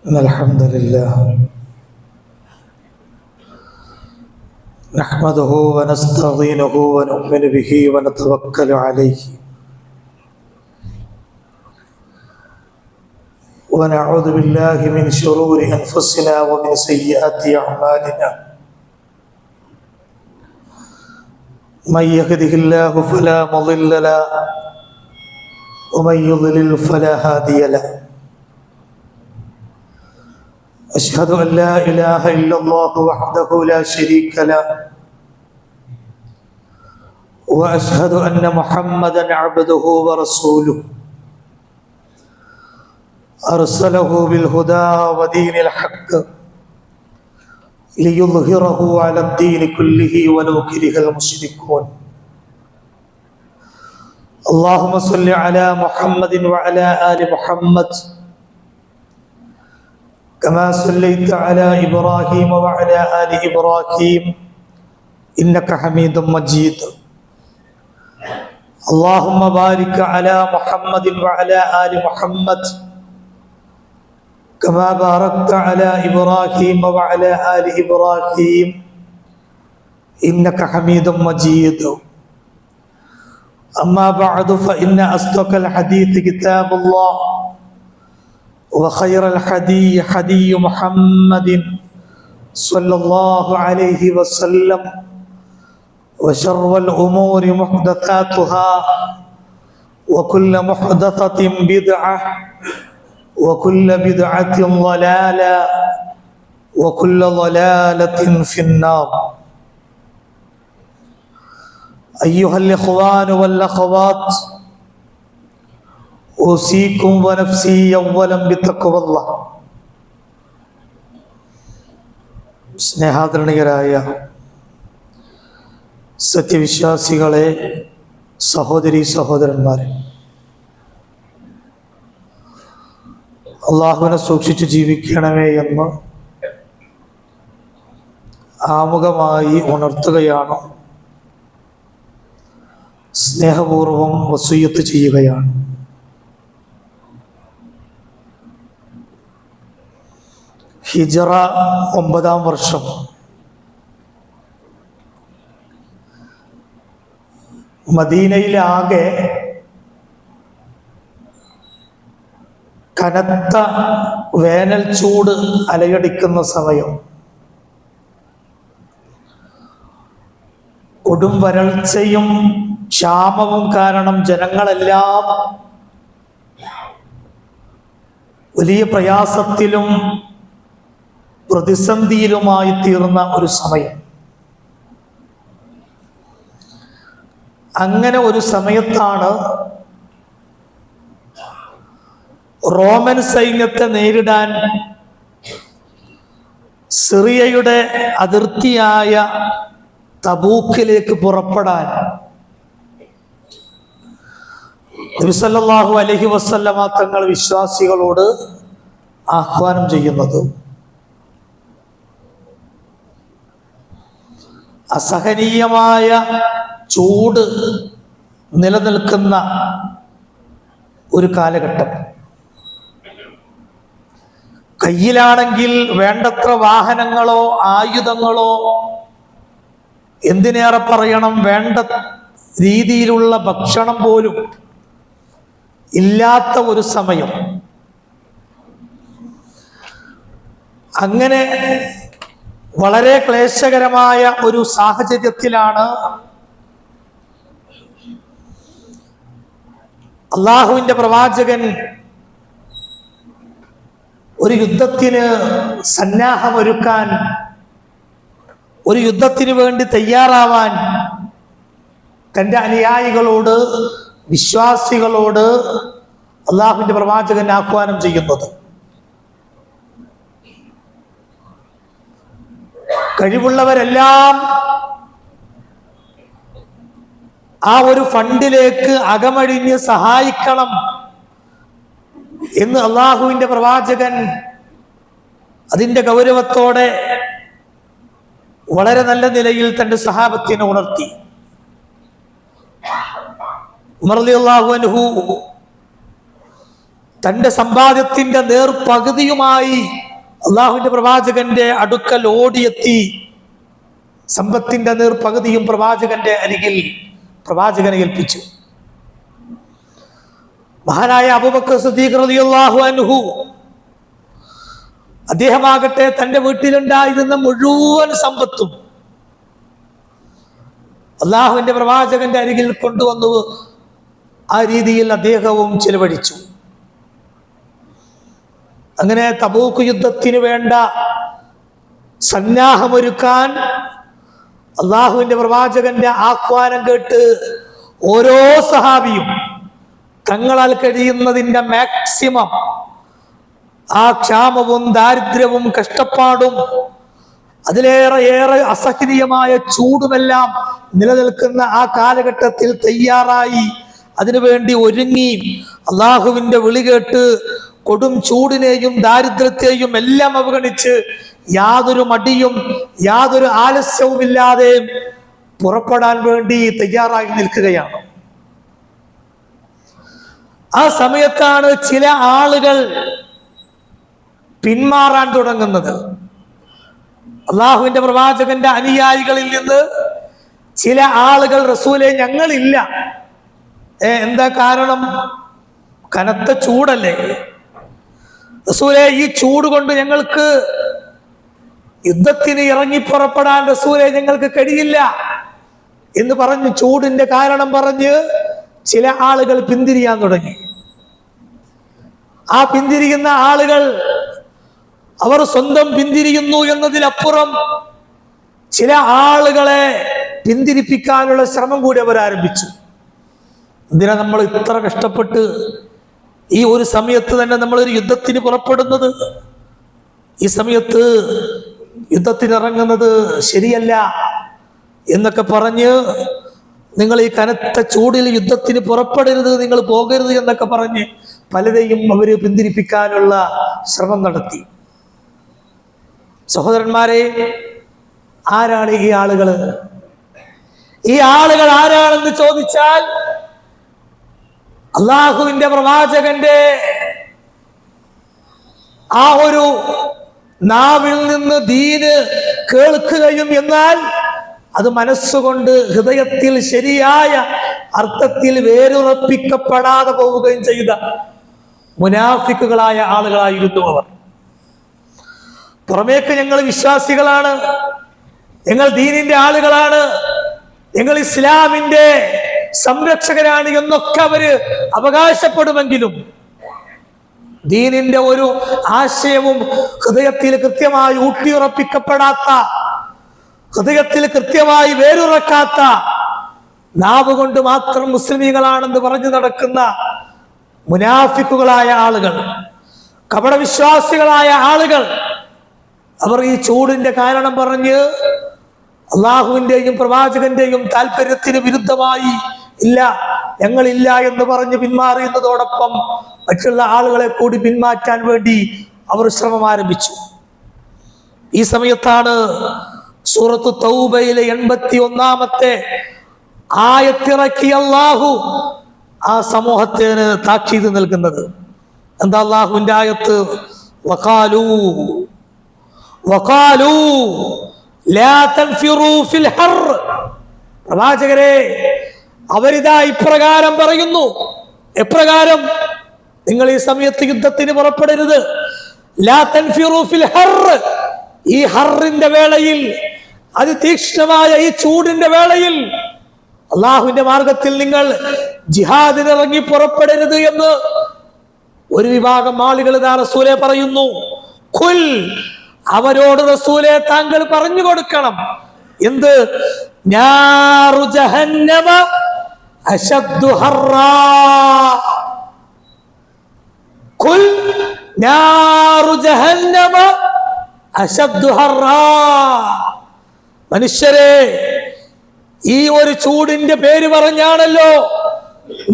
إن الحمد لله نحمده ونستعينه ونؤمن به ونتوكل عليه ونعوذ بالله من شرور أنفسنا ومن سيئات أعمالنا من يهده الله فلا مضل له ومن يضلل فلا هادي له أشهد أن لا إله إلا الله وحده لا شريك له وأشهد أن محمدا عبده ورسوله أرسله بالهدى ودين الحق ليظهره على الدين كله ولو كره المشركون اللهم صل على محمد وعلى آل محمد كما صليت على إبراهيم وعلى آل إبراهيم إنك حميد مجيد اللهم بارك على محمد وعلى آل محمد كما باركت على إبراهيم وعلى آل إبراهيم إنك حميد مجيد أما بعد فإن أصدق الحديث كتاب الله وخير الحدي حدي محمد صلى الله عليه وسلم وشر الأمور محدثاتها وكل محدثة بدعة وكل بدعة ضلالة وكل ضلالة في النار أيها الإخوان والأخوات أوصيكم ونفسي أولا بتقوى الله സ്നേഹാദരണീയരായ സത്യവിശ്വാസികളെ, സഹോദരീ സഹോദരന്മാരെ, അള്ളാഹുവിനെ സൂക്ഷിച്ച് ജീവിക്കണമേ എന്ന് ആമുഖമായി ഉണർത്തുകയാണ്, സ്നേഹപൂർവം വസിയ്യത്ത് ചെയ്യുകയാണ്. ഹിജറ 9-ാം വർഷം മദീനയിലാകെ കനത്ത വേനൽ ചൂട് അലയടിക്കുന്ന സമയം, കൊടും വരൾച്ചയും ക്ഷാമവും കാരണം ജനങ്ങളെല്ലാം വലിയ പ്രയാസത്തിലും പ്രതിസന്ധിയിലുമായി തീർന്ന ഒരു സമയം. അങ്ങനെ ഒരു സമയത്താണ് റോമൻ സൈന്യത്തെ നേരിടാൻ സിറിയയുടെ അതിർത്തിയായ തബൂക്കിലേക്ക് പുറപ്പെടാൻ നബി സല്ലല്ലാഹു അലൈഹി വസല്ലമ തങ്ങൾ വിശ്വാസികളോട് ആഹ്വാനം ചെയ്യുന്നത്. അസഹനീയമായ ചൂട് നിലനിൽക്കുന്ന ഒരു കാലഘട്ടം. കയ്യിലാണെങ്കിൽ വേണ്ടത്ര വാഹനങ്ങളോ ആയുധങ്ങളോ, എന്തിനേറെ പറയണം വേണ്ട രീതിയിലുള്ള ഭക്ഷണം പോലും ഇല്ലാത്ത ഒരു സമയം. അങ്ങനെ വളരെ ക്ലേശകരമായ ഒരു സാഹചര്യത്തിലാണ് അള്ളാഹുവിന്റെ പ്രവാചകൻ ഒരു യുദ്ധത്തിന് സന്നാഹമൊരുക്കാൻ, ഒരു യുദ്ധത്തിന് വേണ്ടി തയ്യാറാവാൻ തൻ്റെ അനുയായികളോട്, വിശ്വാസികളോട് അള്ളാഹുവിന്റെ പ്രവാചകൻ ആഹ്വാനം ചെയ്യുന്നത്. കഴിവുള്ളവരെല്ലാം ആ ഒരു ഫണ്ടിലേക്ക് അകമഴിഞ്ഞ് സഹായിക്കണം എന്ന് അള്ളാഹുവിന്റെ പ്രവാചകൻ അതിന്റെ ഗൗരവത്തോടെ വളരെ നല്ല നിലയിൽ തന്റെ സഹാബത്തിനെ ഉണർത്തി. ഉമർ റളിയല്ലാഹു അൻഹു തൻ്റെ സമ്പാദ്യത്തിൻ്റെ നേർപകുതിയുമായി അള്ളാഹുവിൻ്റെ പ്രവാചകന്റെ അടുക്കൽ ഓടിയെത്തി. സമ്പത്തിന്റെ നേർപകുതിയും പ്രവാചകന്റെ അരികിൽ പ്രവാചകനെ ഏൽപ്പിച്ചു. മഹാനായ അബൂബക്കർ സിദ്ദീഖ് റളിയല്ലാഹു അൻഹു അദ്ദേഹമാകട്ടെ തൻ്റെ വീട്ടിലുണ്ടായിരുന്ന മുഴുവൻ സമ്പത്തും അള്ളാഹുവിന്റെ പ്രവാചകന്റെ അരികിൽ കൊണ്ടുവന്നു. ആ രീതിയിൽ അദ്ദേഹവും ചിലവഴിച്ചു. അങ്ങനെ തബൂക്ക് യുദ്ധത്തിന് വേണ്ട സന്നാഹമൊരുക്കാൻ അള്ളാഹുവിന്റെ പ്രവാചകന്റെ ആഹ്വാനം കേട്ട് ഓരോ സഹാബിയും തങ്ങളാൽ കഴിയുന്നതിൻ്റെ മാക്സിമം ആ ക്ഷാമവും ദാരിദ്ര്യവും കഷ്ടപ്പാടും അതിലേറെ അസഹനീയമായ ചൂടുമെല്ലാം നിലനിൽക്കുന്ന ആ കാലഘട്ടത്തിൽ തയ്യാറായി അതിനുവേണ്ടി ഒരുങ്ങി അള്ളാഹുവിന്റെ വിളി കേട്ട് കൊടും ചൂടിനെയും ദാരിദ്ര്യത്തെയും എല്ലാം അവഗണിച്ച് യാതൊരു മടിയും യാതൊരു ആലസ്യവുമില്ലാതെ പുറപ്പെടാൻ വേണ്ടി തയ്യാറായി നിൽക്കുകയാണ്. ആ സമയത്താണ് ചില ആളുകൾ പിന്മാറാൻ തുടങ്ങുന്നത്. അള്ളാഹുവിന്റെ പ്രവാചകന്റെ അനുയായികളിൽ നിന്ന് ചില ആളുകൾ റസൂലെ ഞങ്ങളില്ല. എന്താ കാരണം? കനത്ത ചൂടല്ലേ റസൂലെ, ഈ ചൂട് കൊണ്ട് ഞങ്ങൾക്ക് യുദ്ധത്തിന് ഇറങ്ങി പുറപ്പെടാൻ റസൂലെ ഞങ്ങൾക്ക് കഴിയില്ല എന്ന് പറഞ്ഞ് ചൂടിന്റെ കാരണം പറഞ്ഞ് ചില ആളുകൾ പിന്തിരിയാൻ തുടങ്ങി. ആ പിന്തിരിയുന്ന ആളുകൾ അവർ സ്വന്തം പിന്തിരിയുന്നു എന്നതിലപ്പുറം ചില ആളുകളെ പിന്തിരിപ്പിക്കാനുള്ള ശ്രമം കൂടി അവർ ആരംഭിച്ചു. എന്തിനാ നമ്മൾ ഇത്ര കഷ്ടപ്പെട്ട് ഈ ഒരു സമയത്ത് തന്നെ നമ്മളൊരു യുദ്ധത്തിന് പുറപ്പെടുന്നത്? ഈ സമയത്ത് യുദ്ധത്തിനിറങ്ങുന്നത് ശരിയല്ല എന്നൊക്കെ പറഞ്ഞ് നിങ്ങൾ ഈ കനത്ത ചൂടിൽ യുദ്ധത്തിന് പുറപ്പെടരുത്, നിങ്ങൾ പോകരുത് എന്നൊക്കെ പറഞ്ഞ് പലരെയും അവർ പിന്തിരിപ്പിക്കാനുള്ള ശ്രമം നടത്തി. സഹോദരന്മാരെ, ആരാണ് ഈ ആളുകൾ? ഈ ആളുകൾ ആരാണെന്ന് ചോദിച്ചാൽ അള്ളാഹുവിന്റെ പ്രവാചകന്റെ ആ ഒരു നാവിൽ നിന്ന് ദീന് കേൾക്കുകയും എന്നാൽ അത് മനസ്സുകൊണ്ട് ഹൃദയത്തിൽ ശരിയായ അർത്ഥത്തിൽ വേരുറപ്പിക്കപ്പെടാതെ പോവുകയും ചെയ്ത മുനാഫിക്കുകളായ ആളുകളായിരുന്നു അവർ. പുറമേക്ക് ഞങ്ങൾ വിശ്വാസികളാണ്, ഞങ്ങൾ ദീനിന്റെ ആളുകളാണ്, ഞങ്ങൾ ഇസ്ലാമിന്റെ സംരക്ഷകരാണ് എന്നൊക്കെ അവര് അവകാശപ്പെടുമെങ്കിലും ദീനിന്റെ ഒരു ആശയവും ഹൃദയത്തിൽ കൃത്യമായി ഊട്ടിയുറപ്പിക്കപ്പെടാത്ത, ഹൃദയത്തിൽ കൃത്യമായി വേരുറക്കാത്ത, നാവ് കൊണ്ട് മാത്രം മുസ്ലിമീങ്ങളാണെന്ന് പറഞ്ഞു നടക്കുന്ന മുനാഫിക്കുകളായ ആളുകൾ, കപടവിശ്വാസികളായ ആളുകൾ, അവർ ഈ ചൂടിന്റെ കാരണം പറഞ്ഞ് അള്ളാഹുവിന്റെയും പ്രവാചകന്റെയും താല്പര്യത്തിന് വിരുദ്ധമായി ഇല്ല, ഞങ്ങളില്ല എന്ന് പറഞ്ഞ് പിന്മാറിയുന്നതോടൊപ്പം മറ്റുള്ള ആളുകളെ കൂടി പിന്മാറ്റാൻ വേണ്ടി അവർ ശ്രമം ആരംഭിച്ചു. ഈ സമയത്താണ് സൂറത്തു തൗബയിലെ 81-ാമത്തെ ആയത്തിറക്കി അള്ളാഹു ആ സമൂഹത്തിന് താക്കീത് നൽകുന്നത്. എന്താ അള്ളാഹുവിന്റെ ആയത്ത്? വഖാലൂ ലാ തൻഫിറൂ ഫിൽ ഹർ. പ്രവാചകരെ, അവരിതാ ഇപ്രകാരം പറയുന്നു. എപ്രകാരം? നിങ്ങൾ ഈ സമയത്ത് യുദ്ധത്തിന് പുറപ്പെടരുത്. ലാ തൻഫിറൂ ഫിൽ ഹർ. ഈ ഹറിന്റെ വേളയിൽ, അതിതീക്ഷ്ണമായ ഈ ചൂടിന്റെ വേളയിൽ അള്ളാഹുവിന്റെ മാർഗത്തിൽ നിങ്ങൾ ജിഹാദിന് ഇറങ്ങി പുറപ്പെടരുത് എന്ന് ഒരു വിഭാഗം ആളുകൾ ഇതാ റസൂലെ പറയുന്നു. ഖുൽ, അവരോട് റസൂലെ താങ്കൾ പറഞ്ഞു കൊടുക്കണം. എന്ത്? നാറു ജഹന്നമ അശദ്ദു ഹർറാ. ഖുൽ നാറു ജഹന്നമ അശദ്ദു ഹർറാ. മനുഷ്യരെ, ഈ ഒരു ചൂടിന്റെ പേര് പറഞ്ഞാണല്ലോ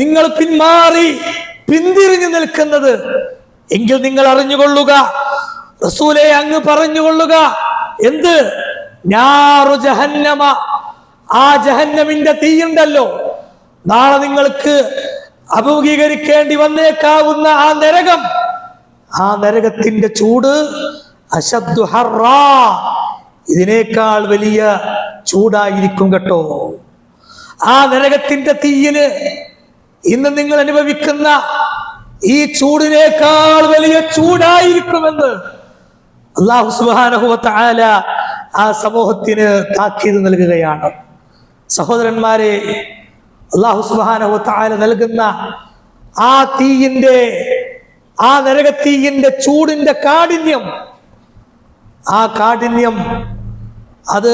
നിങ്ങൾ പിന്തിരിഞ്ഞു നിൽക്കുന്നത്. എങ്കിൽ നിങ്ങൾ അറിഞ്ഞുകൊള്ളുക, റസൂലെ അങ്ങ് പറഞ്ഞുകൊള്ളുക. എന്ത്? നാറു ജഹന്നമ. ആ ജഹന്നമിന്റെ തീയുണ്ടല്ലോ, നാളെ നിങ്ങൾക്ക് അഭിമുഖീകരിക്കേണ്ടി വന്നേക്കാവുന്ന ആ നരകത്തിന്റെ ചൂട് അശദ്ദു ഹർറാ, ഇതിനേക്കാൾ വലിയ ചൂടായിരിക്കും കേട്ടോ. ആ നരകത്തിന്റെ തീയില് ഇന്ന് നിങ്ങൾ അനുഭവിക്കുന്ന ഈ ചൂടിനേക്കാൾ വലിയ ചൂടായിരിക്കുമെന്ന് അല്ലാഹു സുബ്ഹാനഹു വ തആല ആ സമൂഹത്തിന് താക്കീത് നൽകുകയാണ്. സഹോദരന്മാരെ, അല്ലാഹു സുബ്ഹാനഹു വ തആല നൽകുന്ന ആ നരകത്തീയിന്റെ ചൂടിന്റെ കാഠിന്യം, ആ കാഠിന്യം അത്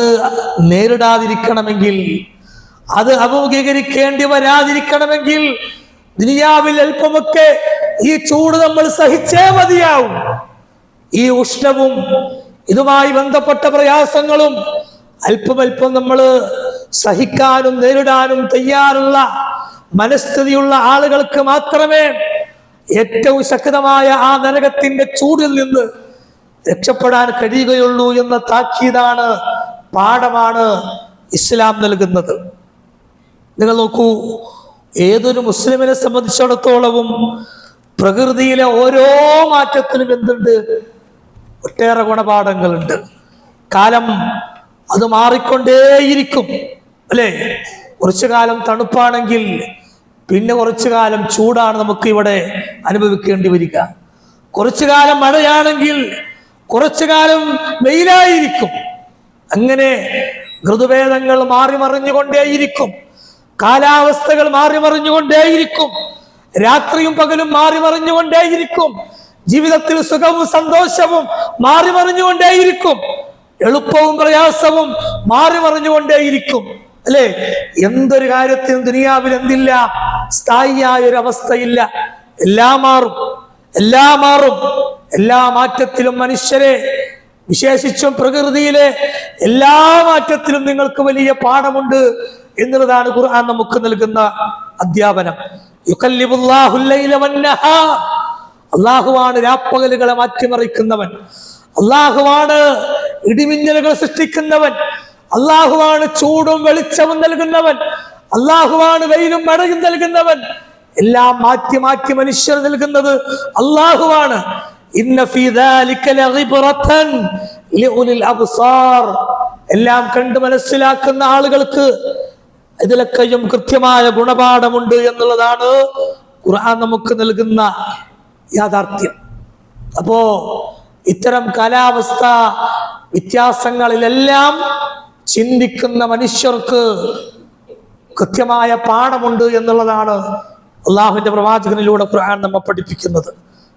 നേരിടാതിരിക്കണമെങ്കിൽ, അത് അഭിമുഖീകരിക്കേണ്ടി വരാതിരിക്കണമെങ്കിൽ ദുനിയാവിൽ അല്പമൊക്കെ ഈ ചൂട് നമ്മൾ സഹിച്ചേ മതിയാവും. ഈ ഉഷ്ണവും ഇതുമായി ബന്ധപ്പെട്ട പ്രയാസങ്ങളും അല്പം നമ്മൾ സഹിക്കാനും നേരിടാനും തയ്യാറുള്ള മനസ്ഥിതിയുള്ള ആളുകൾക്ക് മാത്രമേ ഏറ്റവും ശക്തമായ ആ നരകത്തിന്റെ ചൂടിൽ നിന്ന് രക്ഷപ്പെടാൻ കഴിയുകയുള്ളൂ എന്ന താക്കീതാണ്, പാഠമാണ് ഇസ്ലാം നൽകുന്നത്. നിങ്ങൾ നോക്കൂ, ഏതൊരു മുസ്ലിമിനെ സംബന്ധിച്ചിടത്തോളവും പ്രകൃതിയിലെ ഓരോ മാറ്റത്തിലും എന്തുണ്ട്? ഒട്ടേറെ ഗുണപാഠങ്ങളുണ്ട്. കാലം അത് മാറിക്കൊണ്ടേയിരിക്കും, അല്ലേ? കുറച്ചു കാലം തണുപ്പാണെങ്കിൽ പിന്നെ കുറച്ചു കാലം ചൂടാണ് നമുക്ക് ഇവിടെ അനുഭവിക്കേണ്ടി വരിക. കുറച്ചു കാലം മഴയാണെങ്കിൽ കുറച്ചു കാലം വെയിലായിരിക്കും. അങ്ങനെ ഋതുഭേദങ്ങൾ മാറി മറിഞ്ഞുകൊണ്ടേയിരിക്കും, കാലാവസ്ഥകൾ മാറി മറിഞ്ഞുകൊണ്ടേയിരിക്കും, രാത്രിയും പകലും മാറി മറിഞ്ഞുകൊണ്ടേയിരിക്കും, ജീവിതത്തിൽ സുഖവും സന്തോഷവും മാറി മറിഞ്ഞുകൊണ്ടേയിരിക്കും, എളുപ്പവും പ്രയാസവും മാറി മറിഞ്ഞുകൊണ്ടേയിരിക്കും, അല്ലെ? എന്തൊരു കാര്യത്തിനും ദുനിയാവിൽ എന്തില്ല? സ്ഥായിയായ ഒരു അവസ്ഥയില്ല. എല്ലാം മാറും. എല്ലാ മാറ്റത്തിലും മനുഷ്യരെ, വിശേഷിച്ചും പ്രകൃതിയിലെ എല്ലാ മാറ്റത്തിലും നിങ്ങൾക്ക് വലിയ പാഠമുണ്ട് എന്നുള്ളതാണ് ഖുർആൻ നമുക്ക് നൽകുന്ന അധ്യാപനം. അള്ളാഹുവാണ് രാപ്പകലുകളെ മാറ്റിമറിക്കുന്നവൻ, അള്ളാഹുവാണ് ഇടിമിന്നലുകൾ സൃഷ്ടിക്കുന്നവൻ, അള്ളാഹുവാണ് ചൂടും വെളിച്ചവും നൽകുന്നവൻ, അള്ളാഹുവാണ് വെയിലും മഴയും നൽകുന്നവൻ. എല്ലാം മാറ്റി മാറ്റി മനുഷ്യർ നൽകുന്നത് അള്ളാഹുവാണ്. ഇന്ന ഫീ ദാലിക ലഇബ്റതൻ ലിഉലിൽ അബ്സാർ. എല്ലാം കണ്ട് മനസ്സിലാക്കുന്ന ആളുകൾക്ക് ഇതിലൊക്കെയും കൃത്യമായ ഗുണപാഠമുണ്ട് എന്നുള്ളതാണ് ഖുർആൻ നമുക്ക് നൽകുന്ന യാഥാർത്ഥ്യം. അപ്പോ ഇത്തരം കാലാവസ്ഥ വ്യത്യാസങ്ങളിലെല്ലാം ചിന്തിക്കുന്ന മനുഷ്യർക്ക് കൃത്യമായ പാഠമുണ്ട് എന്നുള്ളതാണ് അള്ളാഹുവിന്റെ പ്രവാചകനിലൂടെ ഖുർആൻ നമ്മെ പഠിപ്പിക്കുന്നത്.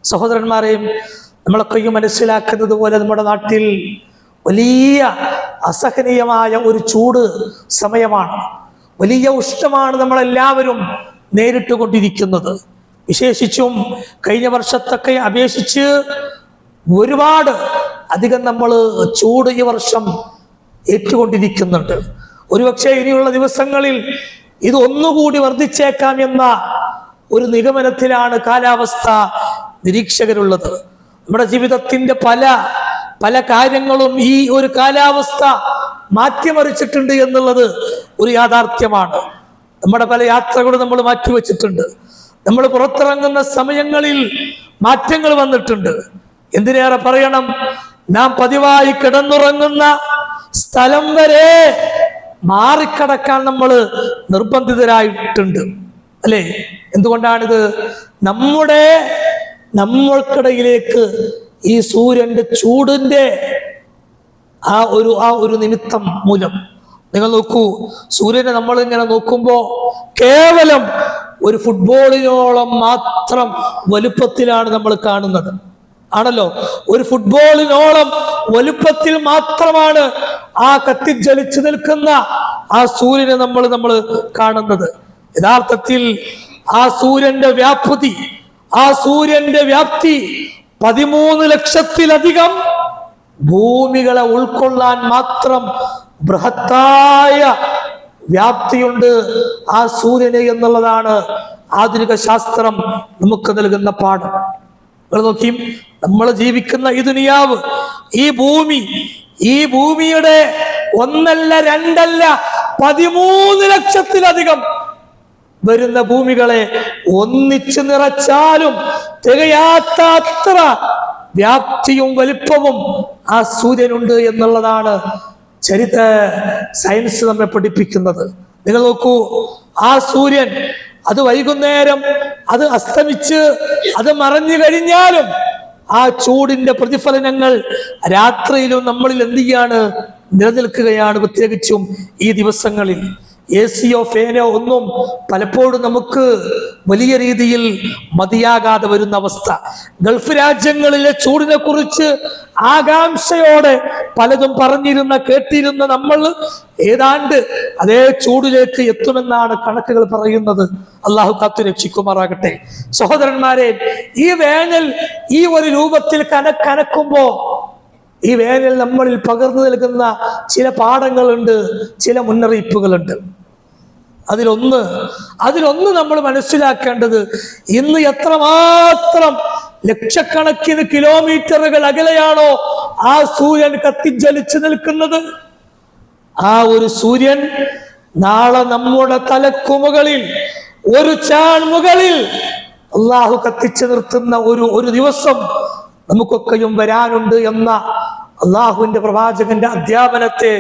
സഹോദരന്മാരെയും, നമ്മളൊക്കെയും മനസ്സിലാക്കുന്നത് പോലെ നമ്മുടെ നാട്ടിൽ വലിയ അസഹനീയമായ ഒരു ചൂട് സമയമാണ്, വലിയ ഉഷ്ണമാണ് നമ്മളെല്ലാവരും നേരിട്ട് കൊണ്ടിരിക്കുന്നത്. വിശേഷിച്ചും കഴിഞ്ഞ വർഷത്തൊക്കെ അപേക്ഷിച്ച് ഒരുപാട് അധികം നമ്മൾ ചൂട് ഈ വർഷം ഏറ്റുകൊണ്ടിരിക്കുന്നുണ്ട്. ഒരുപക്ഷെ ഇനിയുള്ള ദിവസങ്ങളിൽ ഇത് ഒന്നുകൂടി വർദ്ധിച്ചേക്കാം എന്ന ഒരു നിഗമനത്തിലാണ് കാലാവസ്ഥ നിരീക്ഷകരുള്ളത്. നമ്മുടെ ജീവിതത്തിന്റെ പല കാര്യങ്ങളും ഈ ഒരു കാലാവസ്ഥ മാറ്റിമറിച്ചിട്ടുണ്ട് എന്നുള്ളത് ഒരു യാഥാർത്ഥ്യമാണ്. നമ്മുടെ പല യാത്രകളും നമ്മൾ മാറ്റിവെച്ചിട്ടുണ്ട്. നമ്മൾ പുറത്തിറങ്ങുന്ന സമയങ്ങളിൽ മാറ്റങ്ങൾ വന്നിട്ടുണ്ട്. എന്തിനേറെ പറയണം, നാം പതിവായി കിടന്നുറങ്ങുന്ന സ്ഥലം വരെ മാറിക്കടക്കാൻ നമ്മൾ നിർബന്ധിതരായിട്ടുണ്ട്, അല്ലേ? എന്തുകൊണ്ടാണിത്? നമ്മൾക്കിടയിലേക്ക് ഈ സൂര്യന്റെ ചൂടിന്റെ ആ ഒരു നിമിത്തം മൂലം. നിങ്ങൾ നോക്കൂ, സൂര്യനെ നമ്മൾ ഇങ്ങനെ നോക്കുമ്പോ കേവലം ഒരു ഫുട്ബോളിനോളം മാത്രം വലുപ്പത്തിലാണ് നമ്മൾ കാണുന്നത്, ആണല്ലോ? ഒരു ഫുട്ബോളിനോളം വലുപ്പത്തിൽ മാത്രമാണ് ആ കത്തിജ്വലിച്ചു നിൽക്കുന്ന ആ സൂര്യനെ നമ്മൾ കാണുന്നത്. യഥാർത്ഥത്തിൽ ആ സൂര്യന്റെ വ്യാപ്തി 13 ലക്ഷത്തിലധികം ഭൂമികളെ ഉൾക്കൊള്ളാൻ മാത്രം ബൃഹത്തായ വ്യാപ്തിയുണ്ട് ആ സൂര്യന് എന്നുള്ളതാണ് ആധുനിക ശാസ്ത്രം നമുക്ക് നൽകുന്ന പാഠം. നിങ്ങൾ നോക്കി, നമ്മൾ ജീവിക്കുന്ന ഈ ദുനിയാവ്, ഈ ഭൂമിയുടെ 1 അല്ല 2 അല്ല 13 ലക്ഷത്തിലധികം വരുന്ന ഭൂമികളെ ഒന്നിച്ചു നിറച്ചാലും തികയാത്ത അത്ര വ്യാപ്തിയും വലിപ്പവും ആ സൂര്യനുണ്ട് എന്നുള്ളതാണ് സയൻസ് നമ്മെ പഠിപ്പിക്കുന്നത്. നിങ്ങൾ നോക്കൂ, ആ സൂര്യൻ അത് വൈകുന്നേരം അത് അസ്തമിച്ച് അത് മറഞ്ഞു കഴിഞ്ഞാലും ആ ചൂടിന്റെ പ്രതിഫലനങ്ങൾ രാത്രിയിലും നമ്മളിൽ എന്ത് ചെയ്യാണ്, നിലനിൽക്കുകയാണ്. പ്രത്യേകിച്ചും ഈ ദിവസങ്ങളിൽ AC-യോ ഫാനോ ഒന്നും പലപ്പോഴും നമുക്ക് വലിയ രീതിയിൽ മതിയാകാതെ വരുന്ന അവസ്ഥ. ഗൾഫ് രാജ്യങ്ങളിലെ ചൂടിനെ കുറിച്ച് ആകാംക്ഷയോടെ പലതും പറഞ്ഞിരുന്ന കേട്ടിരുന്ന നമ്മൾ ഏതാണ്ട് അതേ ചൂടിലേക്ക് എത്തുമെന്നാണ് കണക്കുകൾ പറയുന്നത്. അള്ളാഹു കാത്തു രക്ഷിക്കുമാറാകട്ടെ. സഹോദരന്മാരെ, ഈ വേനൽ ഈ ഒരു രൂപത്തിൽ കനക്കുമ്പോ ഈ വേനൽ നമ്മളിൽ പകർന്നു നൽകുന്ന ചില പാഠങ്ങളുണ്ട്, ചില മുന്നറിയിപ്പുകളുണ്ട്. അതിലൊന്ന് നമ്മൾ മനസ്സിലാക്കേണ്ടത്, ഇന്ന് എത്രമാത്രം ലക്ഷക്കണക്കിന് കിലോമീറ്ററുകൾ അകലെയാണോ ആ സൂര്യൻ കത്തിജ്വലിച്ചു നിൽക്കുന്നത്, ആ ഒരു സൂര്യൻ നാളെ നമ്മുടെ തലക്കുമുകളിൽ ഒരു ചാൺ മുകളിൽ അള്ളാഹു കത്തിച്ചു നിർത്തുന്ന ഒരു ദിവസം നമുക്കൊക്കെയും വരാനുണ്ട് എന്ന അള്ളാഹുവിന്റെ പ്രവാചകന്റെ അധ്യാപനത്തെ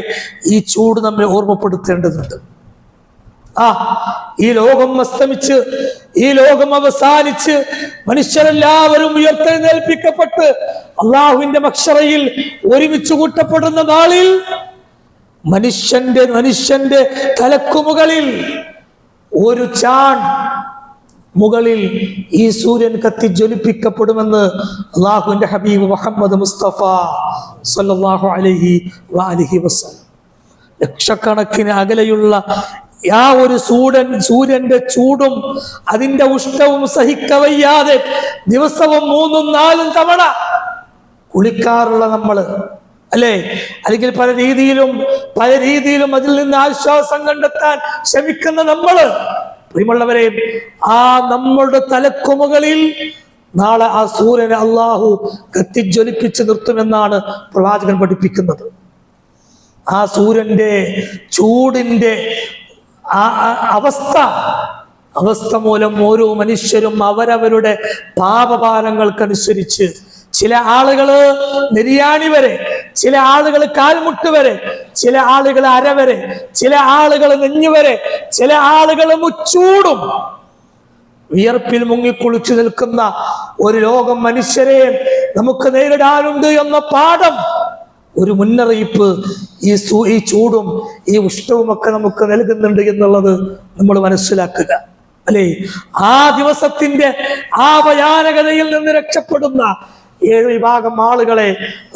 ഈ ചൂട് നമ്മെ ഓർമ്മപ്പെടുത്തേണ്ടതുണ്ട്. ഈ ലോകം അസ്തമിച്ച്, ഈ ലോകം അവസാനിച്ച്, മനുഷ്യരെല്ലാവരും ഉയർത്തെഴുന്നേൽപ്പിക്കപ്പെട്ട് അള്ളാഹുവിന്റെ മഹ്ശറയിൽ ഒരുമിച്ച് കൂട്ടപ്പെടുന്ന നാളിൽ മനുഷ്യന്റെ തലക്കുമുകളിൽ ഒരു ചാൺ മുകളിൽ ഈ സൂര്യൻ കത്തിജ്വലിപ്പിക്കപ്പെടുമെന്ന് അള്ളാഹുവിന്റെ ഹബീബ് മുഹമ്മദ് മുസ്തഫ സല്ലല്ലാഹു അലൈഹി വഅലിഹി വസല്ലം. ലക്ഷക്കണക്കിന് അകലെയുള്ള ആ ഒരു സൂര്യന്റെ ചൂടും അതിന്റെ ഉഷ്ണവും സഹിക്കവയ്യാതെ ദിവസവും 3-4 തവണ കുളിക്കാറുള്ള നമ്മള്, അല്ലേ? അല്ലെങ്കിൽ പല രീതിയിലും അതിൽ നിന്ന് ആശ്വാസം കണ്ടെത്താൻ ശ്രമിക്കുന്ന നമ്മള്, പ്രിയമുള്ളവരെ, ആ നമ്മളുടെ തലക്കുമുകളിൽ നാളെ ആ സൂര്യനെ അള്ളാഹു കത്തിജ്വലിപ്പിച്ച് നിർത്തുമെന്നാണ് പ്രവാചകൻ പഠിപ്പിക്കുന്നത്. ആ സൂര്യന്റെ ചൂടിന്റെ അവസ്ഥ മൂലം ഓരോ മനുഷ്യരും അവരവരുടെ പാപഭാരങ്ങൾക്കനുസരിച്ച്, ചില ആളുകള് നെരിയാണി വരെ, ചില ആളുകൾ കാൽമുട്ട് വരെ, ചില ആളുകൾ അര വരെ, ചില ആളുകൾ നെഞ്ഞു വരെ, ചില ആളുകൾ മുച്ചൂടും വിയർപ്പിൽ മുങ്ങിക്കുളിച്ചു നിൽക്കുന്ന ഒരു ലോകം മനുഷ്യരെ നമുക്ക് നേരിടാനുണ്ട് എന്ന പാഠം, ഒരു മുന്നറിയിപ്പ് ഈ ചൂടും ഈ ഉഷ്ണവും ഒക്കെ നമുക്ക് നൽകുന്നുണ്ട് എന്നുള്ളത് നമ്മൾ മനസ്സിലാക്കുക, അല്ലേ? ആ ദിവസത്തിന്റെ ആ ഭയാനകതയിൽ നിന്ന് രക്ഷപ്പെടുന്ന 7 വിഭാഗം ആളുകളെ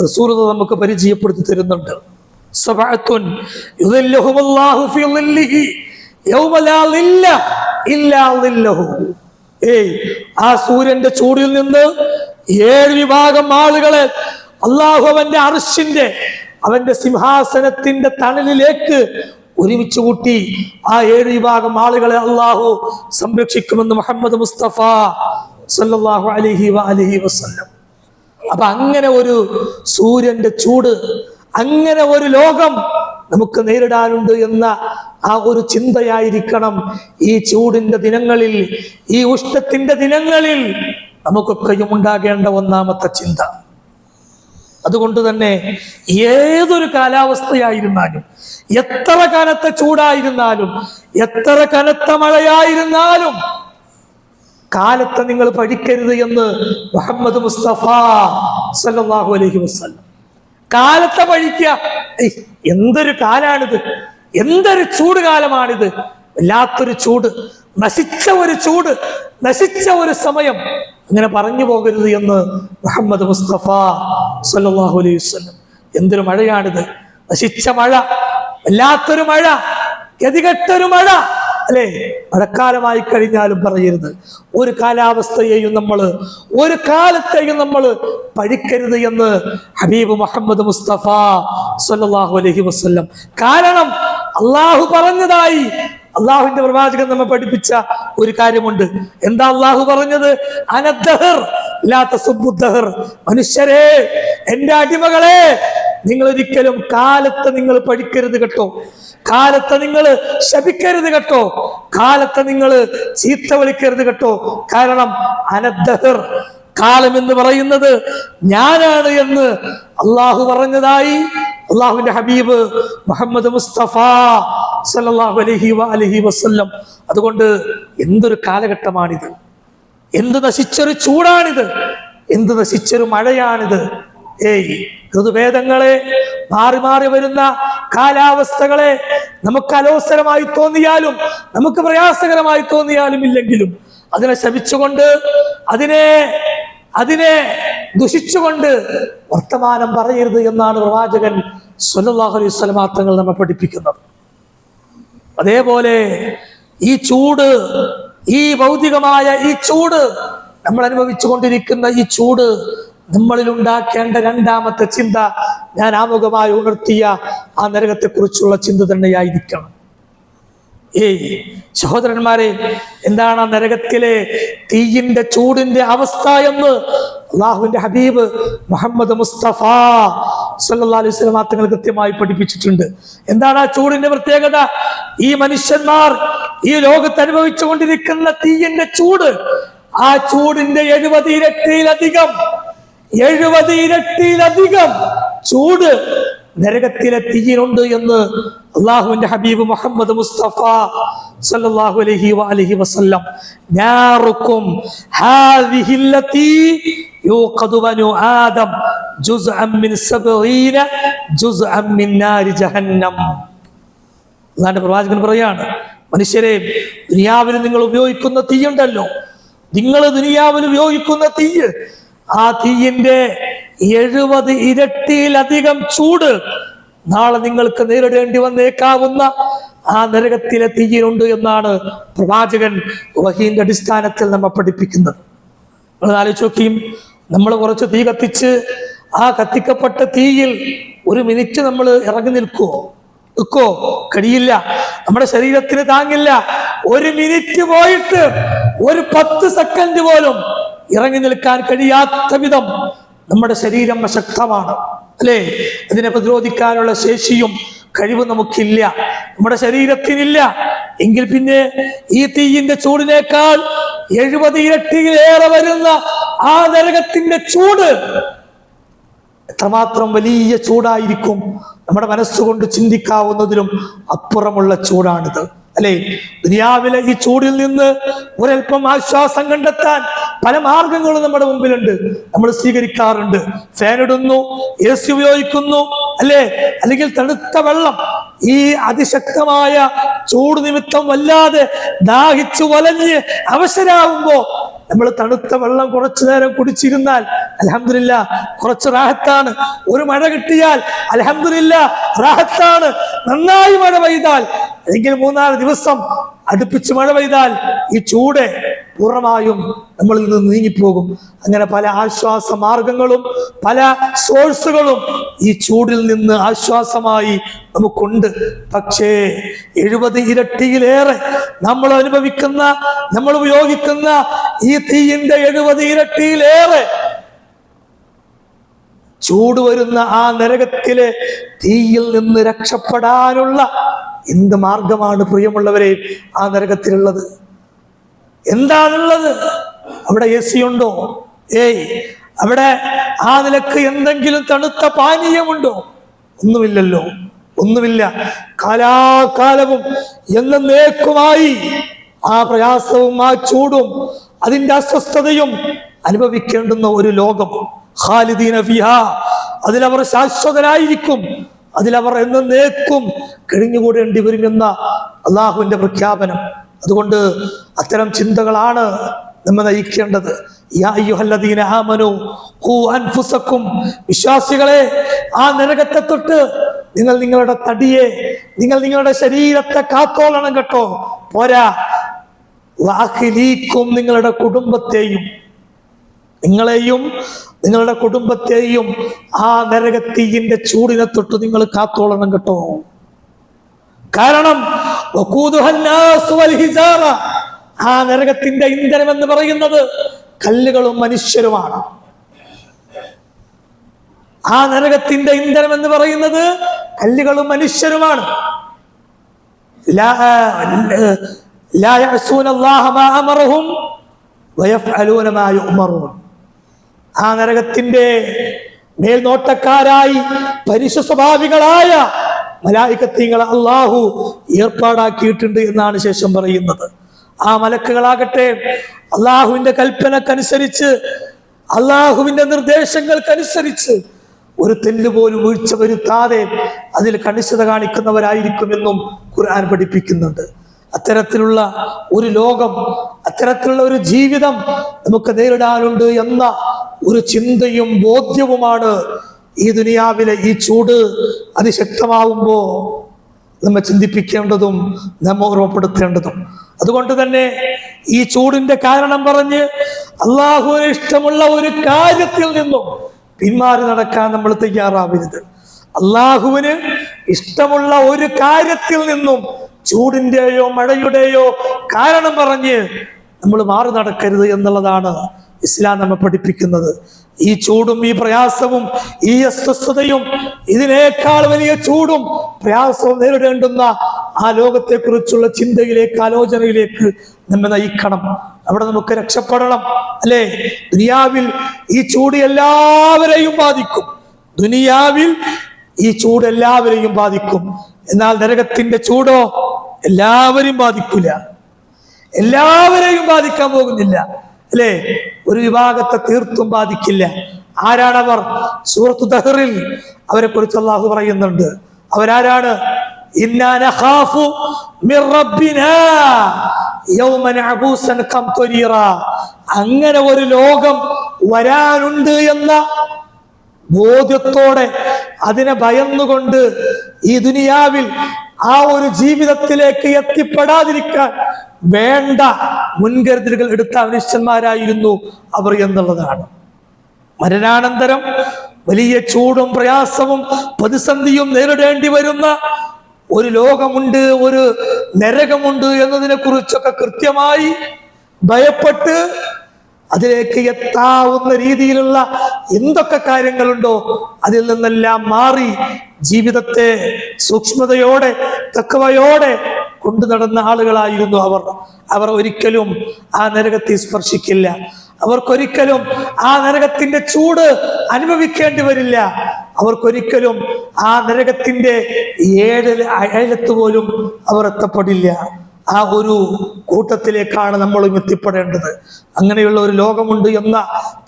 റസൂൽ നമുക്ക് പരിചയപ്പെടുത്തി തരുന്നുണ്ട്. സബഅത്തുൻ യുദില്ലുഹുമുല്ലാഹു ഫീ ളില്ലിഹി യൗമ ലാ ളില്ല ഇല്ലാ ളില്ലുഹു. ആ സൂര്യന്റെ ചൂടിൽ നിന്ന് 7 വിഭാഗം ആളുകളെ അള്ളാഹു അവന്റെ അർശിന്റെ, അവന്റെ സിംഹാസനത്തിന്റെ തണലിലേക്ക് ഒരുമിച്ച് കൂട്ടി ആ 7 വിഭാഗം ആളുകളെ അള്ളാഹു സംരക്ഷിക്കുമെന്ന് മുഹമ്മദ് മുസ്തഫ സല്ലല്ലാഹു അലൈഹി വഅലിഹി വസല്ലം. അപ്പൊ അങ്ങനെ ഒരു സൂര്യന്റെ ചൂട്, അങ്ങനെ ഒരു ലോകം നമുക്ക് നേരിടാനുണ്ട് എന്ന ആ ഒരു ചിന്തയായിരിക്കണം ഈ ചൂടിന്റെ ദിനങ്ങളിൽ, ഈ ഉഷ്ണത്തിന്റെ ദിനങ്ങളിൽ നമുക്കൊക്കെയും ഉണ്ടാകേണ്ട ഒന്നാമത്തെ ചിന്ത. അതുകൊണ്ട് തന്നെ ഏതൊരു കാലാവസ്ഥയായിരുന്നാലും, എത്ര കനത്ത ചൂടായിരുന്നാലും, എത്ര കനത്ത മഴയായിരുന്നാലും കാലത്തെ നിങ്ങൾ പഠിക്കരുത് എന്ന് മുഹമ്മദ് മുസ്തഫ സല്ലല്ലാഹു അലൈഹി വസല്ലം. കാലത്തെ പഠിക്കുക, എന്തൊരു കാലാണിത്, എന്തൊരു ചൂട് കാലമാണിത്, വല്ലാത്തൊരു ചൂട്, നശിച്ച ഒരു സമയം, അങ്ങനെ പറഞ്ഞു പോകരുത് എന്ന് മുഹമ്മദ് മുസ്തഫ സല്ലല്ലാഹു അലൈഹി വസല്ലം. എന്തൊരു മഴയാണിത്, നശിച്ച മഴ, വല്ലാത്തൊരു മഴ, ഗതികെട്ടൊരു മഴ, അല്ലേ? മഴക്കാലമായി കഴിഞ്ഞാലും പറയരുത്. ഒരു കാലാവസ്ഥയെയും ഒരു കാലത്തെയും നമ്മൾ പഠിക്കരുത് എന്ന് ഹബീബ് മുഹമ്മദ് മുസ്തഫ സല്ലല്ലാഹു അലൈഹി വസല്ലം. കാരണം അള്ളാഹു പറഞ്ഞതായി അള്ളാഹുവിന്റെ പ്രവാചകൻ നമ്മെ പഠിപ്പിച്ച ഒരു കാര്യമുണ്ട്. എന്താ അള്ളാഹു പറഞ്ഞത്? അനദ്ദഹർ ലാ തസുബ്ബുദ്ദഹർ. മനുഷ്യരെ, എന്റെ അടിമകളെ, നിങ്ങൾ ഒരിക്കലും കാലത്തെ നിങ്ങൾ പഠിക്കരുത് കേട്ടോ. കാലത്തെ നിങ്ങൾ ശപിക്കരുത് കേട്ടോ. കാലത്തെ നിങ്ങൾ ചീത്ത വിളിക്കരുത് കേട്ടോ. കാരണം അനദ്ദഹർ, കാലം എന്ന് പറയുന്നത് ഞാനാണ് എന്ന് അള്ളാഹു പറഞ്ഞതായി അള്ളാഹുവിന്റെ ഹബീബ് മുഹമ്മദ് മുസ്തഫ സല്ലല്ലാഹു അലൈഹി വസല്ലം. അതുകൊണ്ട് എന്തൊരു കാലഘട്ടമാണിത്, എന്ത് നശിച്ചൊരു ചൂടാണിത്, എന്ത് നശിച്ചൊരു മഴയാണിത്. ഋതുഭേദങ്ങളെ, മാറി മാറി വരുന്ന കാലാവസ്ഥകളെ നമുക്ക് അലോസരമായി തോന്നിയാലും നമുക്ക് പ്രയാസകരമായി തോന്നിയാലും ഇല്ലെങ്കിലും അതിനെ ശപിച്ചുകൊണ്ട് അതിനെ ദുഷിച്ചുകൊണ്ട് വർത്തമാനം പറയരുത് എന്നാണ് പ്രവാചകൻ സ്വല്ലല്ലാഹു അലൈഹി വസല്ലം തങ്ങൾ നമ്മെ പഠിപ്പിക്കുന്നത്. അതേപോലെ ഈ ചൂട്, ഈ ഭൗതികമായ ഈ ചൂട്, നമ്മൾ അനുഭവിച്ചു കൊണ്ടിരിക്കുന്ന ഈ ചൂട് നമ്മളിൽ ഉണ്ടാക്കേണ്ട രണ്ടാമത്തെ ചിന്ത ഞാൻ ആമുഖമായി ഉണർത്തിയ ആ നരകത്തെക്കുറിച്ചുള്ള ചിന്ത തന്നെയായിരിക്കണം. സഹോദരന്മാരെ, എന്താണ് ആ നരകത്തിലെ തീയിന്റെ ചൂടിന്റെ അവസ്ഥ എന്ന് അള്ളാഹുവിന്റെ ഹബീബ് മുഹമ്മദ് മുസ്തഫ സല്ലല്ലാഹു അലൈഹി വസല്ലം തങ്ങൾ കൃത്യമായി പഠിപ്പിച്ചിട്ടുണ്ട്. എന്താണ് ആ ചൂടിന്റെ പ്രത്യേകത? ഈ മനുഷ്യന്മാർ ഈ ലോകത്ത് അനുഭവിച്ചു കൊണ്ടിരിക്കുന്ന തീയിന്റെ ചൂട്, ആ ചൂടിന്റെ 70 ഇരട്ടിയിലധികം ചൂട് നരകത്തിലെ തീയിനുണ്ട് എന്ന് അള്ളാഹുവിന്റെ ഹബീബ് മുഹമ്മദ് മുസ്തഫ സല്ലല്ലാഹു അലൈഹി വസല്ലം. നാറുക്കും ഹാദിഹില്ലതി യൂഖദു ബനു ആദം ജുസ്അൻ മിൻ 70 ജുസ്അൻ മിൻ നാരി ജഹന്നം. അല്ലാഹുവിന്റെ പ്രവാചകൻ പറയാണ്, മനുഷ്യരെ, ദുനിയാവിൽ നിങ്ങൾ ഉപയോഗിക്കുന്ന തീയുണ്ടല്ലോ, നിങ്ങൾ ദുനിയാവിൽ ഉപയോഗിക്കുന്ന തീയ്, ആ തീയിന്റെ 70 ഇരട്ടിയിലധികം ചൂട് നാളെ നിങ്ങൾക്ക് നേരിടേണ്ടി വന്നേക്കാവുന്ന ആ നരകത്തിലെ തീയിനുണ്ട് എന്നാണ് പ്രവാചകൻ വഹീന്റെ അടിസ്ഥാനത്തിൽ നമ്മെ പഠിപ്പിക്കുന്നത്. നിങ്ങൾ ആലോചിച്ച് നോക്കിയും, നമ്മൾ കുറച്ച് തീ കത്തിച്ച് ആ കത്തിക്കപ്പെട്ട തീയിൽ 1 മിനിറ്റ് നമ്മൾ ഇറങ്ങി നിൽക്കുവോ? കഴിയില്ല. നമ്മുടെ ശരീരത്തിന് താങ്ങില്ല. 1 മിനിറ്റ് പോയിട്ട് 10 സെക്കൻഡ് പോലും ഇറങ്ങി നിൽക്കാൻ കഴിയാത്ത വിധം നമ്മുടെ ശരീരം അശക്തമാണ്, അല്ലേ? ഇതിനെ പ്രതിരോധിക്കാനുള്ള ശേഷിയും കഴിവ് നമുക്കില്ല, നമ്മുടെ ശരീരത്തിനില്ല. എങ്കിൽ പിന്നെ ഈ തീയിന്റെ ചൂടിനേക്കാൾ 70 ഇരട്ടിയിലേറെ വരുന്ന ആ നരകത്തിന്റെ ചൂട് എത്രമാത്രം വലിയ ചൂടായിരിക്കും. നമ്മുടെ മനസ്സുകൊണ്ട് ചിന്തിക്കാവുന്നതിലും അപ്പുറമുള്ള ചൂടാണിത്, അല്ലെ? ദുനിയാവിലെ ഈ ചൂടിൽ നിന്ന് ഒരൽപ്പം ആശ്വാസം കണ്ടെത്താൻ പല മാർഗങ്ങളും നമ്മുടെ മുമ്പിലുണ്ട്, നമ്മൾ സ്വീകരിക്കാറുണ്ട്. ഫാൻ ഇടുന്നു, AC ഉപയോഗിക്കുന്നു, അല്ലെ? അല്ലെങ്കിൽ തണുത്ത വെള്ളം. ഈ അതിശക്തമായ ചൂട് നിമിത്തം വല്ലാതെ ദാഹിച്ചു വലഞ്ഞ് അവശരാകുമ്പോ നമ്മൾ തണുത്ത വെള്ളം കുറച്ചു നേരം കുടിച്ചിരുന്നാൽ അൽഹംദുലില്ലാഹ് കുറച്ച് റാഹത്താണ്. ഒരു മഴ കിട്ടിയാൽ അൽഹംദുലില്ലാഹ് റാഹത്താണ്. നന്നായി മഴ പെയ്താൽ, അല്ലെങ്കിൽ 3-4 ദിവസം അടുപ്പിച്ച് മഴ പെയ്താൽ ഈ ചൂട് പൂർണ്ണമായും നമ്മളിൽ നിന്ന് നീങ്ങിപ്പോകും. അങ്ങനെ പല ആശ്വാസ മാർഗങ്ങളും പല സോഴ്സുകളും ഈ ചൂടിൽ നിന്ന് ആശ്വാസമായി നമുക്കുണ്ട്. പക്ഷേ 70 ഇരട്ടിയിലേറെ നമ്മൾ അനുഭവിക്കുന്ന, നമ്മൾ ഉപയോഗിക്കുന്ന ഈ തീയിന്റെ 70 ഇരട്ടിയിലേറെ ചൂട് വരുന്ന ആ നരകത്തിലെ തീയിൽ നിന്ന് രക്ഷപ്പെടാനുള്ള എന്ത് മാർഗമാണ് പ്രിയമുള്ളവരെ ആ നരകത്തിലുള്ളത്? എന്താണുള്ളത്? അവിടെ AC ഉണ്ടോ? അവിടെ ആ നിലക്ക് എന്തെങ്കിലും തണുത്ത പാനീയമുണ്ടോ? ഒന്നുമില്ലല്ലോ, ഒന്നുമില്ല. കാലാകാലവും എന്നേക്കുമായി ആ പ്രയാസവും ആ ചൂടും അതിന്റെ അസ്വസ്ഥതയും അനുഭവിക്കേണ്ടുന്ന ഒരു ലോകം. ഖാലിദീന ഫിഹാ, അതിലവർ ശാശ്വതരായിരിക്കും, അതിലവർ എന്നേക്കും കഴിഞ്ഞുകൂടേണ്ടി വരുമെന്ന അള്ളാഹുവിന്റെ പ്രഖ്യാപനം. അതുകൊണ്ട് അത്തരം ചിന്തകളാണ് നമ്മെ നയിക്കേണ്ടത്. യാ അയ്യുഹല്ലദീന ആമനൂ ഖൂ അൻഫുസക്കും, വിശ്വാസികളെ, ആ നരകത്തെ തൊട്ട് നിങ്ങൾ നിങ്ങളുടെ തടിയെ, നിങ്ങൾ നിങ്ങളുടെ ശരീരത്തെ കാത്തോളണം കേട്ടോ. പോരാ, വഅഖ്ലീക്കും, നിങ്ങളുടെ കുടുംബത്തെയും, നിങ്ങളെയും നിങ്ങളുടെ കുടുംബത്തെയും ആ നരകത്തീയിന്റെ ചൂടിനെ തൊട്ട് നിങ്ങൾ കാത്തോളണം കേട്ടോ. കാരണം ആ നരകത്തിന്റെ ഇന്ധനം എന്ന് പറയുന്നത് കല്ലുകളും മനുഷ്യരുമാണ്. ആ നരകത്തിന്റെ ഇന്ധനം എന്ന് പറയുന്നത് കല്ലുകളും മനുഷ്യരുമാണ്. ലാ യഅസൂന അല്ലാഹ മാ അമറഹും വയഫ്അലൂന മാ യുഅ്മറൂൻ. ആ നരകത്തിന്റെ മേൽനോട്ടക്കാരായി പരുഷ സ്വഭാവികളായ മലായികത്തീങ്ങളെ അള്ളാഹു ഏർപ്പാടാക്കിയിട്ടുണ്ട് എന്നാണ് ശേഷം പറയുന്നത്. ആ മലക്കുകളാകട്ടെ അള്ളാഹുവിന്റെ കൽപ്പനക്കനുസരിച്ച്, അള്ളാഹുവിന്റെ നിർദ്ദേശങ്ങൾക്കനുസരിച്ച് ഒരു തെല്ല് പോലും വീഴ്ച വരുത്താതെ അതിൽ കണിശത കാണിക്കുന്നവരായിരിക്കുമെന്നും ഖുർആൻ പഠിപ്പിക്കുന്നുണ്ട്. അത്തരത്തിലുള്ള ഒരു ലോകം, അത്തരത്തിലുള്ള ഒരു ജീവിതം നമുക്ക് നേരിടാനുണ്ട് എന്ന ഒരു ചിന്തയും ബോധ്യവുമാണ് ഈ ദുനിയാവിലെ ഈ ചൂട് അതിശക്തമാവുമ്പോൾ നമ്മെ ചിന്തിപ്പിക്കേണ്ടതും നമ്മെ ഓർമ്മപ്പെടുത്തേണ്ടതും. അതുകൊണ്ട് തന്നെ ഈ ചൂടിന്റെ കാരണം പറഞ്ഞ് അള്ളാഹുവിന് ഇഷ്ടമുള്ള ഒരു കാര്യത്തിൽ നിന്നും പിന്മാറി നടക്കാൻ നമ്മൾ തയ്യാറാവരുത്. അള്ളാഹുവിന് ഇഷ്ടമുള്ള ഒരു കാര്യത്തിൽ നിന്നും ചൂടിന്റെയോ മഴയുടെയോ കാരണം പറഞ്ഞ് നമ്മൾ മാറി നടക്കരുത് എന്നുള്ളതാണ് ഇസ്ലാം നമ്മെ പഠിപ്പിക്കുന്നത്. ഈ ചൂടും ഈ പ്രയാസവും ഈ അസ്വസ്ഥതയും ഇതിനേക്കാൾ വലിയ ചൂടും പ്രയാസവും നേരിടേണ്ടുന്ന ആ ലോകത്തെക്കുറിച്ചുള്ള ചിന്തയിലേക്ക്, ആലോചനയിലേക്ക് നമ്മെ നയിക്കണം. അവിടെ നമുക്ക് രക്ഷപ്പെടണം, അല്ലേ? ദുനിയാവിൽ ഈ ചൂട് എല്ലാവരെയും ബാധിക്കും. ദുനിയാവിൽ ഈ ചൂട് എല്ലാവരെയും ബാധിക്കും. എന്നാൽ നരകത്തിന്റെ ചൂടോ എല്ലാവരെയും ബാധിക്കില്ല, എല്ലാവരെയും ബാധിക്കാൻ പോകുന്നില്ല, അല്ലേ? ഒരു വിഭാഗത്തെ തീർത്തും ബാധിക്കില്ല. ആരാണവർ? സൂറത്തു ദഹറിൽ അവരെ കുറിച്ച് അള്ളാഹു പറയുന്നുണ്ട്. അവരാരാണ്? ഇന്നാ നഖാഫു മിർ റബ്ബിനാ യൗമൻ അബൂസൻ ഖംതരീറ. അങ്ങനെ ഒരു ലോകം വരാനുണ്ട് എന്ന ബോധ്യത്തോടെ, അതിനെ ഭയന്നുകൊണ്ട് ഈ ദുനിയാവിൽ ആ ഒരു ജീവിതത്തിലേക്ക് എത്തിപ്പെടാതിരിക്കാൻ വേണ്ട മുൻകരുതലുകൾ എടുത്ത മനുഷ്യന്മാരായിരുന്നു അവർ എന്നുള്ളതാണ്. മരണാനന്തരം വലിയ ചൂടും പ്രയാസവും പ്രതിസന്ധിയും നേരിടേണ്ടി വരുന്ന ഒരു ലോകമുണ്ട്, ഒരു നരകമുണ്ട് എന്നതിനെ കുറിച്ചൊക്കെ കൃത്യമായി ഭയപ്പെട്ട് അതിലേക്ക് എത്താവുന്ന രീതിയിലുള്ള എന്തൊക്കെ കാര്യങ്ങളുണ്ടോ അതിൽ നിന്നെല്ലാം മാറി ജീവിതത്തെ സൂക്ഷ്മതയോടെ, തഖ്വയോടെ കൊണ്ടു നടന്ന ആളുകളായിരുന്നു അവർ. അവർ ഒരിക്കലും ആ നരകത്തെ സ്പർശിക്കില്ല. അവർക്കൊരിക്കലും ആ നരകത്തിന്റെ ചൂട് അനുഭവിക്കേണ്ടി വരില്ല. അവർക്കൊരിക്കലും ആ നരകത്തിന്റെ അയലത്ത് പോലും അവർ എത്തപ്പെടില്ല. ആ ഒരു കൂട്ടത്തിലേക്കാണ് നമ്മളും എത്തിപ്പെടേണ്ടത്. അങ്ങനെയുള്ള ഒരു ലോകമുണ്ട് എന്ന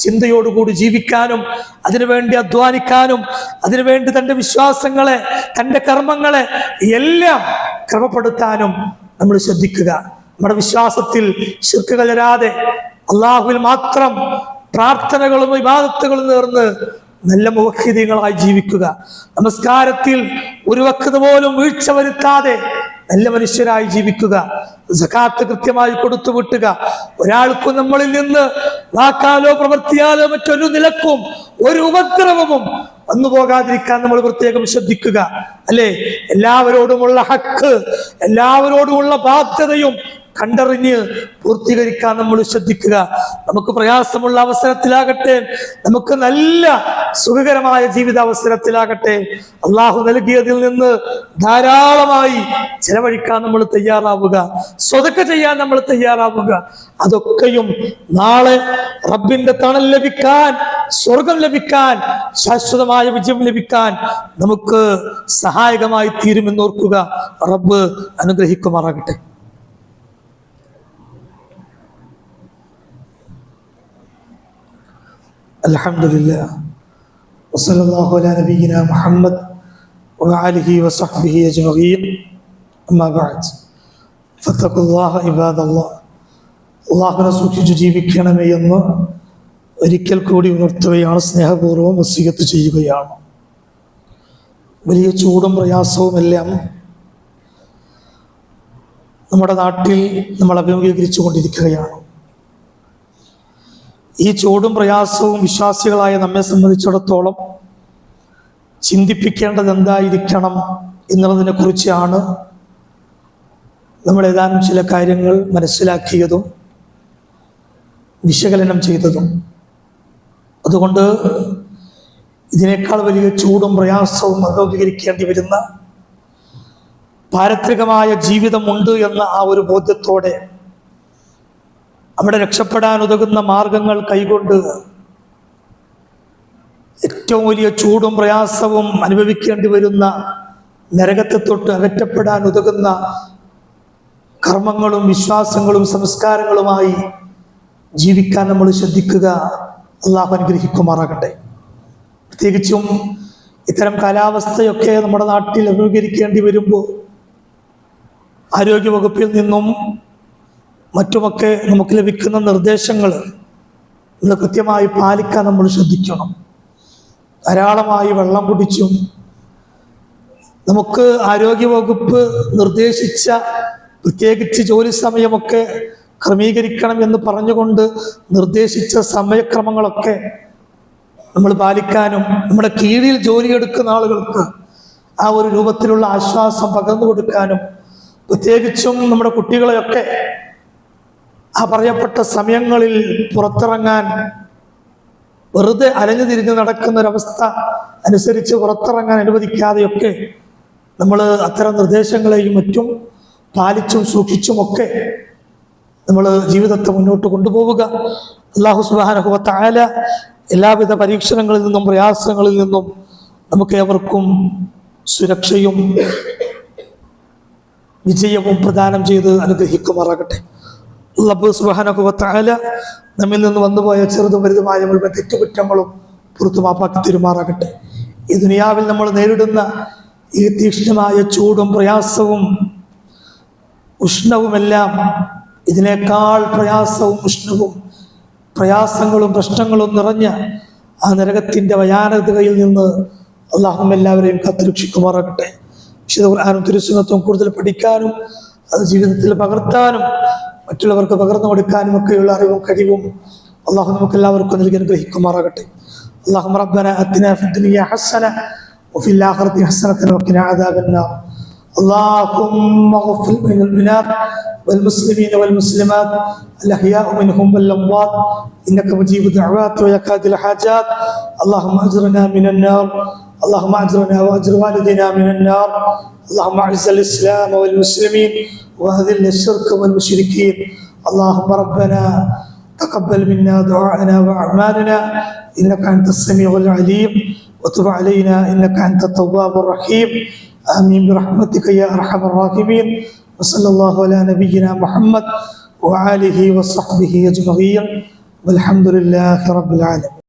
ചിന്തയോടുകൂടി ജീവിക്കാനും, അതിനുവേണ്ടി അധ്വാനിക്കാനും, അതിനുവേണ്ടി തൻ്റെ വിശ്വാസങ്ങളെ, തൻ്റെ കർമ്മങ്ങളെ എല്ലാം ക്രമപ്പെടുത്താനും നമ്മൾ ശ്രദ്ധിക്കുക. നമ്മുടെ വിശ്വാസത്തിൽ ശിർക്ക് കലരാതെ അള്ളാഹുവിൽ മാത്രം പ്രാർത്ഥനകളും ഇബാദത്തുകളും നേർന്ന് നല്ല മുവഹ്ഹിദീങ്ങളായി ജീവിക്കുക. നമസ്കാരത്തിൽ ഒരു വഖ്ത് പോലും വീഴ്ച വരുത്താതെ നല്ല മനുഷ്യരായി ജീവിക്കുക. സകാത്ത് കൃത്യമായി കൊടുത്തു വിട്ടുക. ഒരാൾക്കും നമ്മളിൽ നിന്ന് വാക്കാലോ പ്രവൃത്തിയാലോ മറ്റൊരു നിലക്കും ഒരു ഉപദ്രവവും വന്നു പോകാതിരിക്കാൻ നമ്മൾ പ്രത്യേകം ശ്രദ്ധിക്കുക, അല്ലേ? എല്ലാവരോടുമുള്ള ഹക്ക്, എല്ലാവരോടുമുള്ള ബാധ്യതയും കണ്ടറിഞ്ഞ് പൂർത്തീകരിക്കാൻ നമ്മൾ ശ്രദ്ധിക്കുക. നമുക്ക് പ്രയാസമുള്ള അവസരത്തിലാകട്ടെ, നമുക്ക് നല്ല സുഖകരമായ ജീവിതാവസരത്തിലാകട്ടെ, അള്ളാഹു നൽകിയതിൽ നിന്ന് ധാരാളമായി ചെലവഴിക്കാൻ നമ്മൾ തയ്യാറാവുക, സ്വതക്ക ചെയ്യാൻ നമ്മൾ തയ്യാറാവുക. അതൊക്കെയും നാളെ റബ്ബിന്റെ തണൽ ലഭിക്കാൻ, സ്വർഗം ലഭിക്കാൻ, ശാശ്വതമായ വിജയം ലഭിക്കാൻ നമുക്ക് സഹായകമായി തീരുമെന്നോർക്കുക. റബ്ബ് അനുഗ്രഹിക്കുമാറാകട്ടെ. അൽഹംദുലില്ലാ വസല്ലല്ലാഹു അലാ നബിയിനാ മുഹമ്മദ് വഅലിഹി വസഹ്ബിഹി അജ്മഈൻ. അമ്മാ ബഅദ് ഫത്തഖുല്ലാഹ ഇബാദല്ലാഹ്. അല്ലാഹുവിനെ സൂക്ഷിച്ച് ജീവിക്കണമേ എന്ന് ഒരിക്കൽ കൂടി ഉണർത്തുകയാണ്, സ്നേഹപൂർവ്വം വസിയത്ത് ചെയ്യുകയാണ്. വലിയ ചൂടും പ്രയാസവും എല്ലാം നമ്മുടെ നാട്ടിൽ നമ്മൾ അഭിമുഖീകരിച്ചു കൊണ്ടിരിക്കുകയാണ്. ഈ ചൂടും പ്രയാസവും വിശ്വാസികളായ നമ്മെ സംബന്ധിച്ചിടത്തോളം ചിന്തിപ്പിക്കേണ്ടത് എന്തായിരിക്കണം എന്നുള്ളതിനെ കുറിച്ചാണ് നമ്മൾ ഏതാനും ചില കാര്യങ്ങൾ മനസ്സിലാക്കിയതും വിശകലനം ചെയ്തതും. അതുകൊണ്ട് ഇതിനേക്കാൾ വലിയ ചൂടും പ്രയാസവും അഭിമുഖീകരിക്കേണ്ടി വരുന്ന പാരത്രികമായ ജീവിതമുണ്ട് എന്ന ആ ഒരു ബോധ്യത്തോടെ അവിടെ രക്ഷപ്പെടാൻ ഉതകുന്ന മാർഗങ്ങൾ കൈകൊണ്ട് ഏറ്റവും വലിയ ചൂടും പ്രയാസവും അനുഭവിക്കേണ്ടി വരുന്ന നരകത്തെ തൊട്ട് അകറ്റപ്പെടാൻ ഉതകുന്ന കർമ്മങ്ങളും വിശ്വാസങ്ങളും സംസ്കാരങ്ങളുമായി ജീവിക്കാൻ നമ്മൾ ശ്രദ്ധിക്കുക. അള്ളാഹു അനുഗ്രഹിക്കുമാറാകട്ടെ. പ്രത്യേകിച്ചും ഇത്തരം കാലാവസ്ഥയൊക്കെ നമ്മുടെ നാട്ടിൽ അഭിമുഖീകരിക്കേണ്ടി വരുമ്പോൾ ആരോഗ്യവകുപ്പിൽ നിന്നും മറ്റുമൊക്കെ നമുക്ക് ലഭിക്കുന്ന നിർദ്ദേശങ്ങൾ നമ്മൾ കൃത്യമായി പാലിക്കാൻ നമ്മൾ ശ്രദ്ധിക്കണം. ധാരാളമായി വെള്ളം കുടിച്ചും നമുക്ക് ആരോഗ്യവകുപ്പ് നിർദ്ദേശിച്ച പ്രത്യേകിച്ച് ജോലി സമയമൊക്കെ ക്രമീകരിക്കണം എന്ന് പറഞ്ഞുകൊണ്ട് നിർദ്ദേശിച്ച സമയക്രമങ്ങളൊക്കെ നമ്മൾ പാലിക്കാനും നമ്മുടെ കീഴിൽ ജോലിയെടുക്കുന്ന ആളുകൾക്ക് ആ ഒരു രൂപത്തിലുള്ള ആശ്വാസം പകർന്നു കൊടുക്കാനും പ്രത്യേകിച്ചും നമ്മുടെ കുട്ടികളെയൊക്കെ ആ പറയപ്പെട്ട സമയങ്ങളിൽ പുറത്തിറങ്ങാൻ വെറുതെ അലഞ്ഞു തിരിഞ്ഞ് നടക്കുന്ന ഒരവസ്ഥ അനുസരിച്ച് പുറത്തിറങ്ങാൻ അനുവദിക്കാതെയൊക്കെ നമ്മൾ അത്തരം നിർദ്ദേശങ്ങളെയും മറ്റും പാലിച്ചും സൂക്ഷിച്ചുമൊക്കെ നമ്മൾ ജീവിതത്തെ മുന്നോട്ട് കൊണ്ടുപോവുക. അല്ലാഹു സുബ്ഹാനഹു വ തആല എല്ലാവിധ പരീക്ഷണങ്ങളിൽ നിന്നും പ്രയാസങ്ങളിൽ നിന്നും നമുക്ക് ഏവർക്കും സുരക്ഷയും വിജയവും പ്രദാനം ചെയ്ത് അനുഗ്രഹിക്കുമാറാകട്ടെ. അല്ലാഹു സുബ്ഹാനഹു വ തആല നമ്മിൽ നിന്ന് വന്നുപോയ ചെറുതും വലുതുമായ മുഴുവൻ തെറ്റുകുറ്റങ്ങളും പുറത്തു മാപ്പാക്കി തരുമാറാകട്ടെ. ഈ ദുനിയാവിൽ നമ്മൾ നേരിടുന്ന ഈ തീക്ഷ്ണമായ ചൂടും പ്രയാസവും ഉഷ്ണവുമെല്ലാം ഇതിനേക്കാൾ പ്രയാസവും ഉഷ്ണവും പ്രയാസങ്ങളും പ്രശ്നങ്ങളും നിറഞ്ഞ ആ നരകത്തിൻ്റെ ഭയാനകതയിൽ നിന്ന് അല്ലാഹു എല്ലാവരെയും കാത്തുരക്ഷിക്കുമാറാകട്ടെ. വിശുദ്ധ ഖുർആനും തിരുസുന്നത്തും കൂടുതൽ പഠിക്കാനും അത് ജീവിതത്തിൽ പകർത്താനും മറ്റുള്ളവർക്ക് പകർന്നു കൊടുക്കാനും ഒക്കെയുള്ള അറിവും കഴിവും അല്ലാഹു നമുക്ക് എല്ലാവർക്കും നൽകി അനുഗ്രഹിക്കുമാറാകട്ടെ. اللهم ربنا آتنا في الدنيا حسنة وفي الآخرة حسنة وقنا عذاب النار. اللهم اغفر للمؤمنين والمسلمين والمسلمات الأحياء منهم والأموات إنك مجيب الدعوات ويكاد الحاجات. اللهم أجرنا من النار، اللهم أجرنا وأجر والدينا من النار. اللهم أعز الإسلام والمسلمين وأذل الشرك والمشركين. اللهم ربنا تقبل منا دعاءنا وأعمالنا إنك أنت السميع العليم وتب علينا إنك أنت التواب الرحيم. آمين برحمتك يا أرحم الراحمين. وصلى الله على نبينا محمد وآله وصحبه أجمعين والحمد لله رب العالمين.